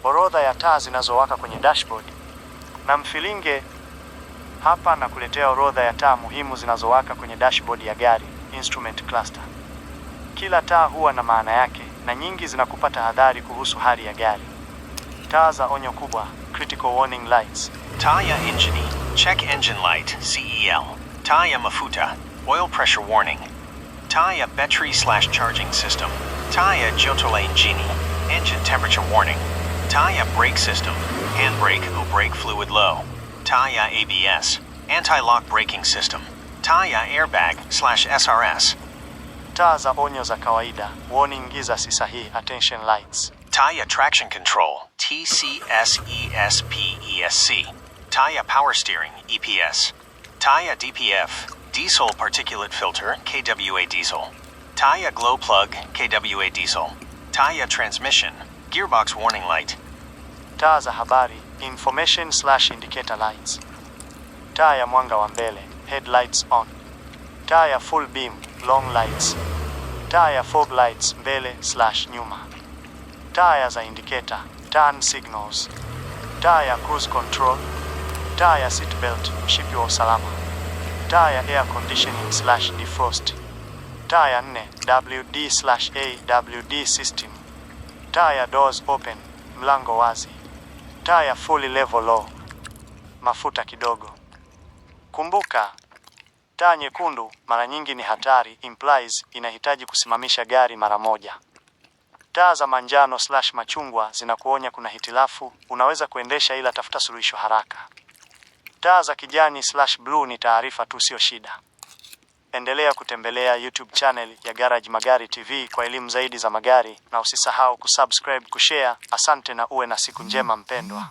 orodha ya taa zinazowaka kwenye dashboard. Na mfilinge hapa na kuletea orodha ya taa muhimu zinazowaka kwenye dashboard ya gari, instrument cluster. Kila taa huwa na maana yake na nyingi zinakupa tahadhari kuhusu hali ya gari. Taa za onyo kubwa, critical warning lights. Taa ya injini, check engine light, CEL. Taa ya mafuta, oil pressure warning. Taa ya battery/charging system. Taa ya joto la injini, engine temperature warning. Taa ya brake system, handbrake or brake fluid low. Taa ya ABS, anti-lock braking system. Taa ya airbag/SRS. Taa za onyo za kawaida, warning giza si sahihi, attention lights. Taa ya traction control, TCSESPESC. Taa ya power steering, EPS. Taa ya DPF, diesel particulate filter, KWA diesel. Taa ya glow plug, KWA diesel. Taa ya transmission, gearbox warning light. Taa za habari, information/indicator lights. Taa ya mwanga wa mbele, headlights on. Taa ya full beam, long lights. Taa ya fog lights, mbele/nyuma. Taa za indicator, turn signals. Taa ya cruise control. Taa ya seat belt, mshipi wa usalama. Taa ya air conditioning/defrost. Taa ya 4, WD/AWD system. Taa ya doors open, mlango wazi. Taa ya fully level low, mafuta kidogo. Kumbuka, taa nyekundu mara nyingi ni hatari, implies inahitaji kusimamisha gari mara moja. Taa za manjano/machungwa zinakuonya kuna hitilafu, unaweza kuendesha ila tafuta suluhisho haraka. Taa za kijani/blue ni taarifa tu, sio shida. Endelea kutembelea YouTube channel ya Garage Magari TV kwa elimu zaidi za magari, na usisahau kusubscribe, kushare. Asante na uwe na siku njema mpendwa.